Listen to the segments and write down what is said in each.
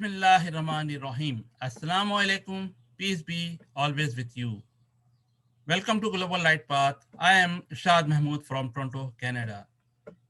Bismillahirrahmanirrahim. Assalamu alaikum. Peace be always with you. Welcome to Global Light Path. I am Shad Mahmood from Toronto, Canada.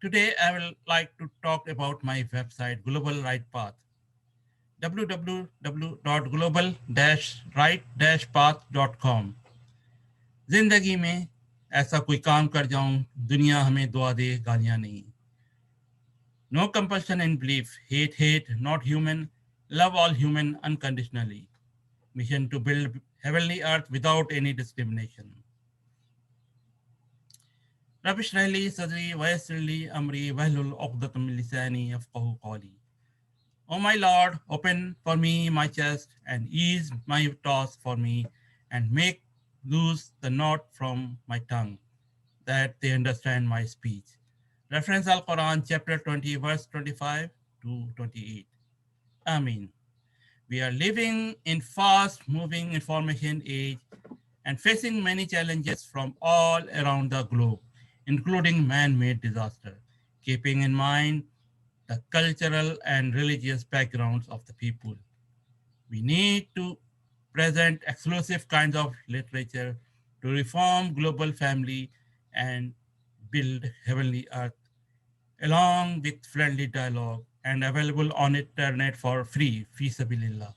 Today I will like to talk about my website Global Light Path. www.global-right-path.com. जिंदगी में ऐसा कोई काम कर जाऊं दुनिया हमें दुआ दे गालियां नहीं. No compulsion in belief. Hate, not human. Love all human unconditionally. Mission to build heavenly earth without any discrimination. رب اشرح لي صدري ويسر لي أمري واحلل عقدة من لساني يفقهوا قولي. O my Lord, open for me my chest and ease my task for me and make loose the knot from my tongue, that they understand my speech. Reference Al-Quran, chapter 20, verse 25 to 28. Ameen. We are living in fast-moving information age and facing many challenges from all around the globe, including man-made disaster, keeping in mind the cultural and religious backgrounds of the people. We need to present exclusive kinds of literature to reform global family and build heavenly earth, along with friendly dialogue and available on internet for free, fi sabilillah,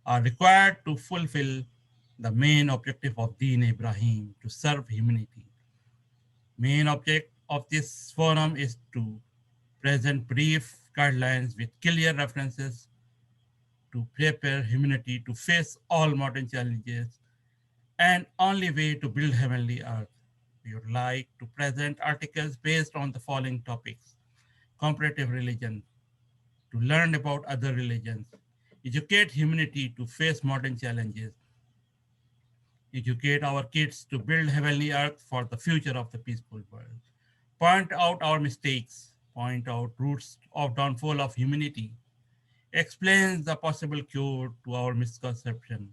are required to fulfill the main objective of Deen Ibrahim, to serve humanity. Main object of this forum is to present brief guidelines with clear references to prepare humanity to face all modern challenges and only way to build heavenly earth. We would like to present articles based on the following topics: comparative religion, to learn about other religions, educate humanity to face modern challenges, educate our kids to build heavenly earth for the future of the peaceful world, point out our mistakes, point out roots of downfall of humanity, explains the possible cure to our misconception,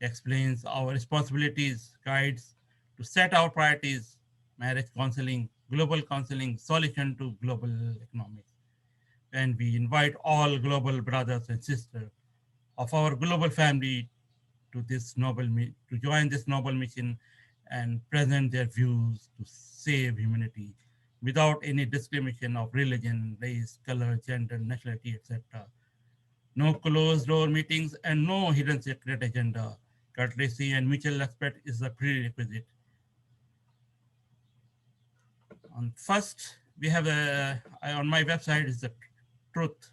explains our responsibilities, guides to set our priorities, marriage counseling, solution to global economics. And we invite all global brothers and sisters of our global family to to join this noble mission and present their views to save humanity without any discrimination of religion, race, color, gender, nationality, etc. No closed door meetings and no hidden secret agenda. Courtesy and mutual respect is a prerequisite. On first, we have on my website is the truth.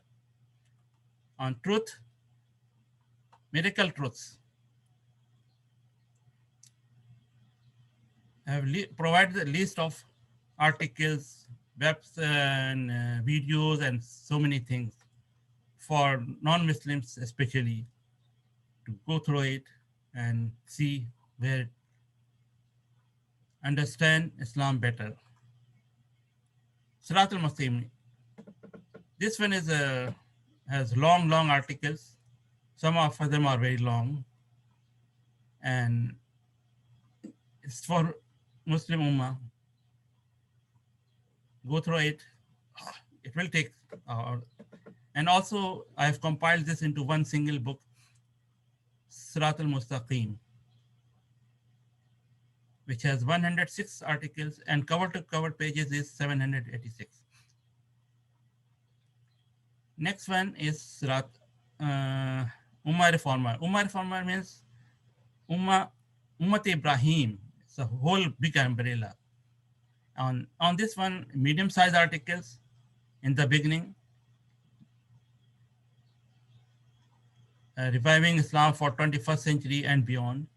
On truth, miracle truths. I have provided a list of articles, webs, and videos, and so many things for non-Muslims especially to go through it and see where understand Islam better. Sirat al-Mustaqim. This one is has long articles. Some of them are very long, and it's for Muslim Ummah. Go through it. It will take hours. And also, I have compiled this into one single book, Sirat al-Mustaqim, which has 106 articles, and cover to cover pages is 786. Next one is Sirat Ummah Reformer. Ummah Reformer means Ummat Ibrahim. It's a whole big umbrella. On this one, medium-sized articles in the beginning, reviving Islam for 21st century and beyond,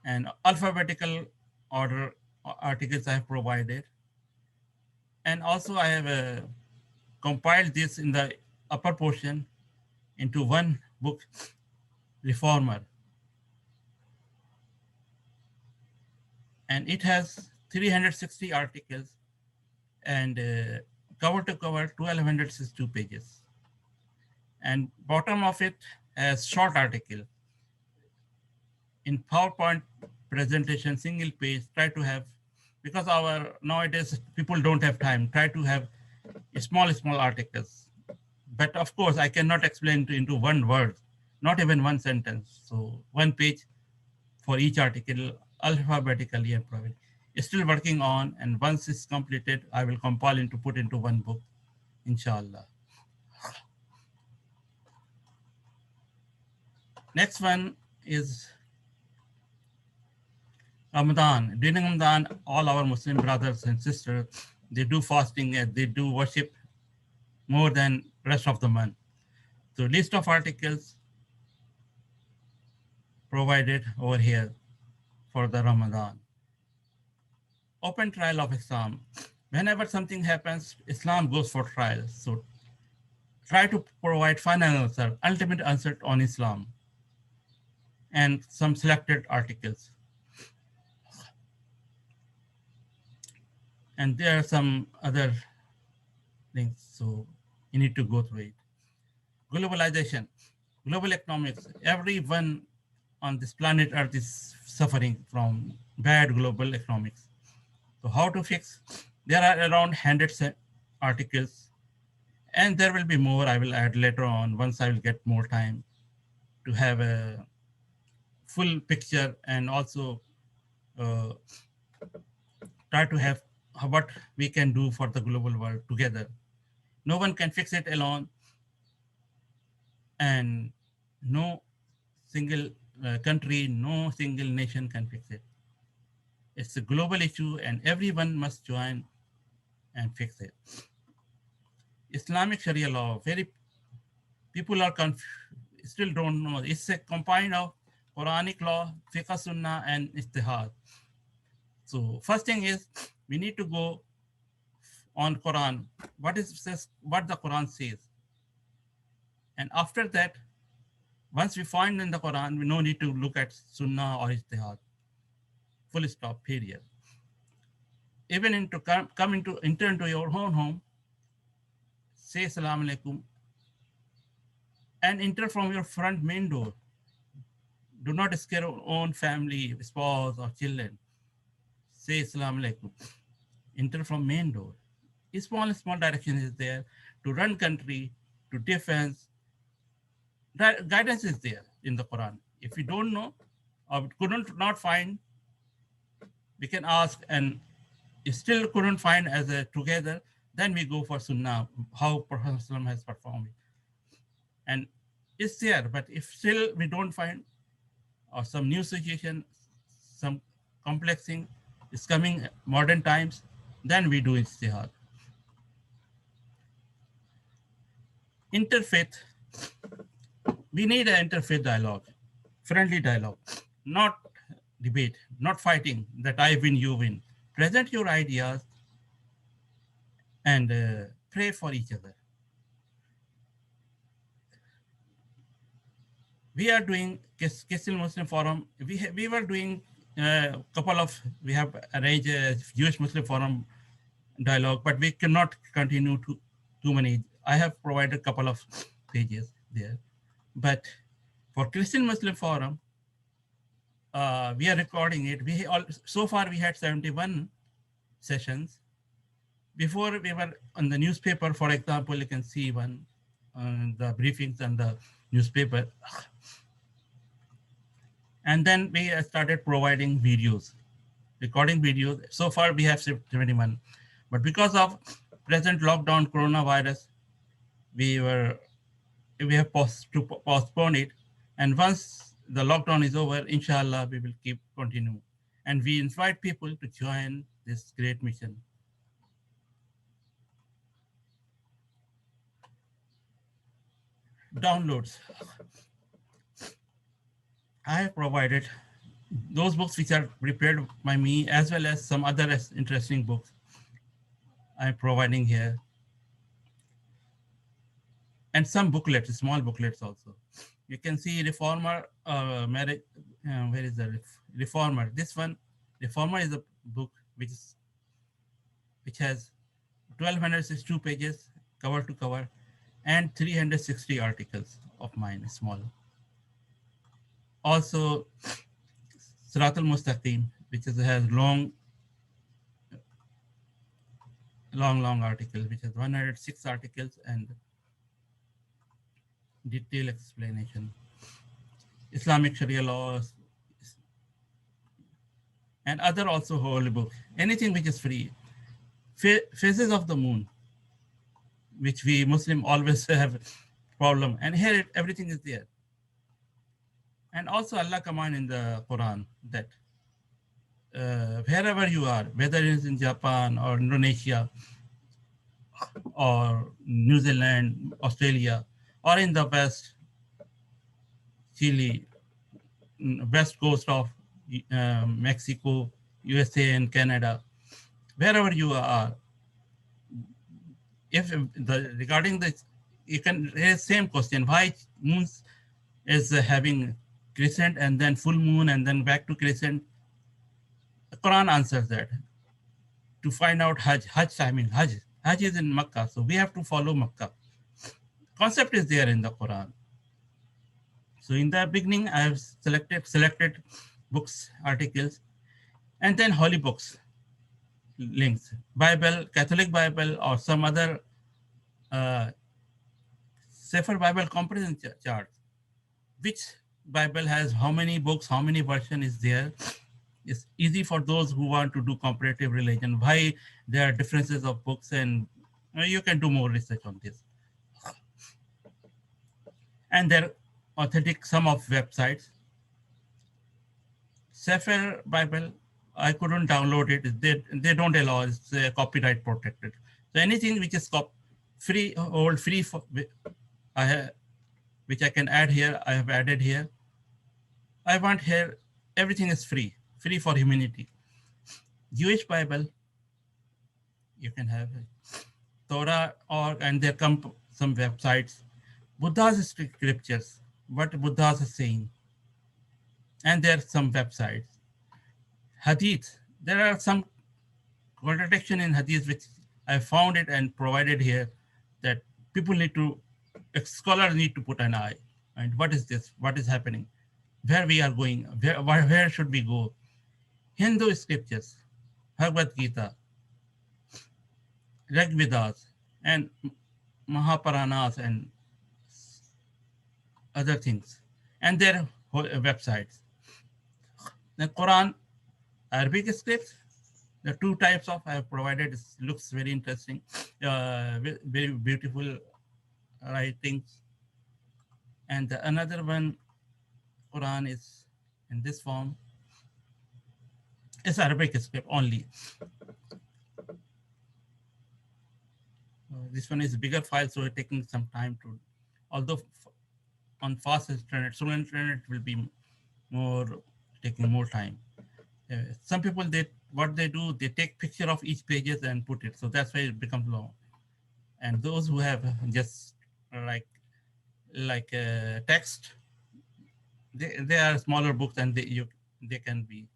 and alphabetical order articles I have provided. And also I have compiled this in the upper portion into one book, Reformer. And it has 360 articles and cover to cover 1262 pages. And bottom of it has short article. In PowerPoint presentation, single page, try to have, because nowadays people don't have time, try to have small articles. But of course, I cannot explain into one word, not even one sentence. So one page for each article, alphabetically and probably. Still working on, and once it's completed, I will compile into put into one book, inshallah. Next one is Ramadan. During Ramadan, all our Muslim brothers and sisters, they do fasting and they do worship more than rest of the month. So list of articles provided over here for the Ramadan. Open trial of Islam. Whenever something happens, Islam goes for trial. So try to provide final answer, ultimate answer on Islam, and some selected articles. And there are some other links, so you need to go through it. Globalization, global economics. Everyone on this planet Earth is suffering from bad global economics. So how to fix? There are around 100 articles, and there will be more I will add later on once I will get more time to have a full picture, and also uh, try to have what we can do for the global world together. No one can fix it alone, and no single country, no single nation can fix it. It's a global issue, and everyone must join and fix it. Islamic Sharia law, very people are still don't know. It's a combine of Quranic law, fiqh sunnah, and ijtihad. So first thing is we need to go on Quran. What the Quran says, and after that, once we find in the Quran, we no need to look at sunnah or ijtihad. Full stop. Period. Even into come into enter into your own home, say Assalamu alaikum, and enter from your front main door. Do not scare your own family, spouse, or children. Say Assalamu alaikum. Enter from main door. A small direction is there to run country, to defense. Guidance is there in the Quran. If you don't know or couldn't not find, we can ask, and still couldn't find as a together, then we go for Sunnah, how Prophet has performed it. And it's there, but if still we don't find, or some new situation, some complex thing is coming modern times, then we do ijtihad. Interfaith, we need an interfaith dialogue, friendly dialogue, not debate, not fighting that I win, you win. Present your ideas and pray for each other. We are doing Kissil Muslim Forum. We were doing a couple of, we have arranged a Jewish Muslim Forum dialogue, but we cannot continue too many. I have provided a couple of pages there. But for Christian Muslim Forum, we are recording it. So far we had 71 sessions. Before we were on the newspaper, for example, you can see one, the briefings on the newspaper. And then we started providing videos, recording videos. So far we have 71, but because of present lockdown coronavirus, we have postponed it. And once the lockdown is over, inshallah, we will continue. And we invite people to join this great mission. Downloads. I have provided those books which are prepared by me, as well as some other interesting books I'm providing here. And some booklets, small booklets also. You can see Reformer, marriage, where is the Reformer? This one, Reformer is a book which has 1262 pages, cover to cover, and 360 articles of mine, small. Also, Sirat al-Mustaqim, which has long articles, which has 106 articles, and detailed explanation, Islamic Sharia laws, and other also holy book. Anything which is free. Phases of the moon, which we Muslim always have problem, and here everything is there. And also Allah command in the Quran that wherever you are, whether it is in Japan or Indonesia or New Zealand, Australia, or in the West, Chile, west coast of Mexico, USA, and Canada, wherever you are, if regarding this, you can raise same question: why moons is having crescent and then full moon and then back to crescent? The Quran answers that. To find out Hajj timing, Hajj is in Makkah, so we have to follow Makkah. Concept is there in the Quran. So in the beginning, I have selected books, articles, and then holy books, links, Bible, Catholic Bible, or some other Sefer Bible comparison chart. Which Bible has how many books, how many version is there? It's easy for those who want to do comparative religion. Why there are differences of books, and you can do more research on this. And there are authentic some of websites. Sefer Bible, I couldn't download it. They don't allow, it's copyright protected. So anything which is free, old free, for, which I can add here, I have added here. I want here, everything is free for humanity. Jewish Bible, you can have Torah, and there come some websites. Buddha's scriptures, what Buddha's is saying. And there are some websites. Hadith, there are some contradiction in Hadith, which I found it and provided here, that people need to, scholars need to put an eye. And what is this? What is happening? Where we are going? Where should we go? Hindu scriptures, Bhagavad Gita, Rig Vedas, and Mahapuranas, and other things, and their websites. The Quran, Arabic scripts, the two types of I have provided, looks very interesting, very beautiful writings. And another one, Quran is in this form. It's Arabic script only. This one is a bigger file, so it's taking some time to, although on fast internet, slow internet will be taking more time. Some people, what they do, they take picture of each pages and put it, so that's why it becomes long. And those who have just like text, they are smaller books, and they can be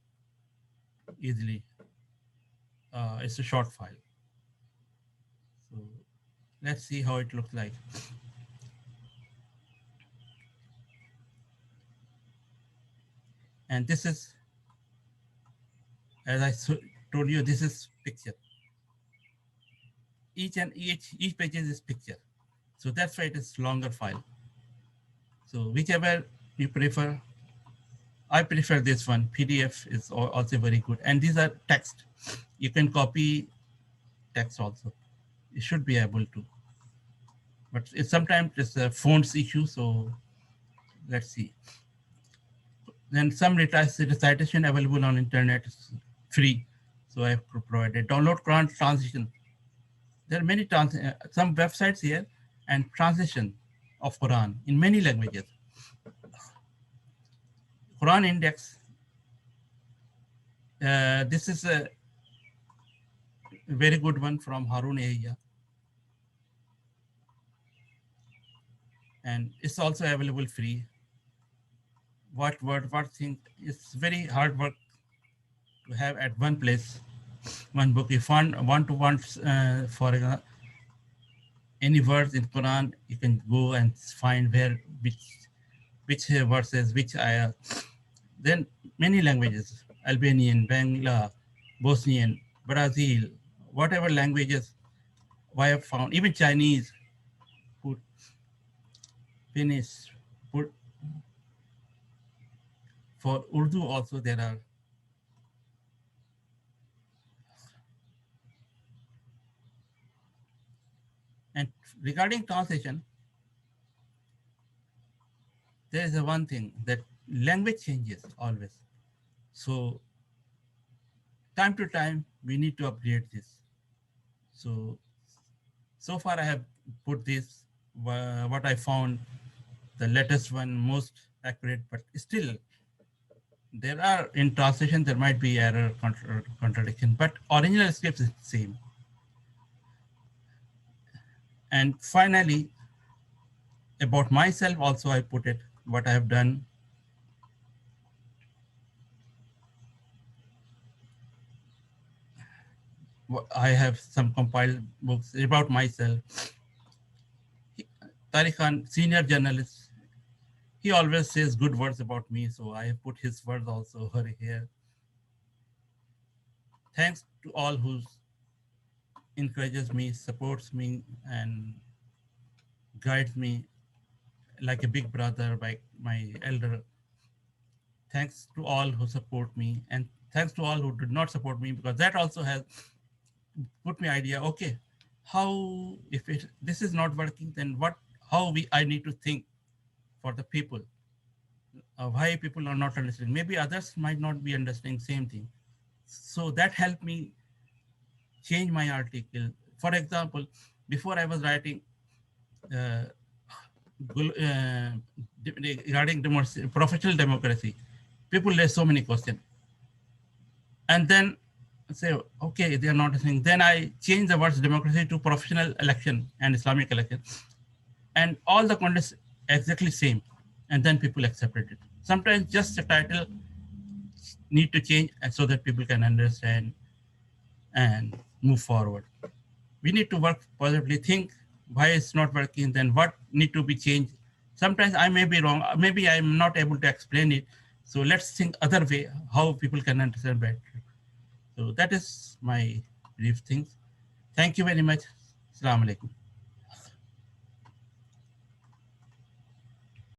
easily. It's a short file. So let's see how it looks like. And this is, as I told you, this is picture. Each page is picture. So that's why it is longer file. So whichever you prefer, I prefer this one. PDF is also very good. And these are text. You can copy text also. You should be able to. But sometimes it's a fonts issue, so let's see. Then some recitation available on internet is free. So I have provided download Quran translation. There are many some websites here, and translation of Quran in many languages. Quran index. This is a very good one from Harun Aya. And it's also available free. What thing, it's very hard work to have at one place, one book. If want for any words in Quran, you can go and find which verses, which ayah. Then many languages, Albanian, Bangla, Bosnian, Brazil, whatever languages I have found, even Chinese food. finish. Put for Urdu also there are. And regarding translation, there is a one thing that language changes always. So time to time we need to update this. So so far I have put this what I found the latest one most accurate, but still there are in translation there might be error contradiction, but original script is the same. And finally, about myself also I put it what I have done. I have some compiled books about myself. Tariq Khan, senior journalist, he always says good words about me, so I have put his words also over here. Thanks to all who encourages me, supports me, and guides me like a big brother, by my elder. Thanks to all who support me, and thanks to all who did not support me, because that also has put me idea. Okay, how if this is not working, then what? How we I need to think for the people. Why people are not understanding? Maybe others might not be understanding same thing. So that helped me change my article. For example, before I was writing uh, uh, regarding professional democracy, people raise so many questions. And then say, okay, they are not listening. Then I change the words democracy to professional election and Islamic election. And all the contents exactly same. And then people accepted it. Sometimes just the title need to change so that people can understand and move forward. We need to work positively, think why it's not working, then what need to be changed. Sometimes I may be wrong, maybe I'm not able to explain it. So let's think other way, how people can understand better. So that is my brief things. Thank you very much. Assalamu alaikum.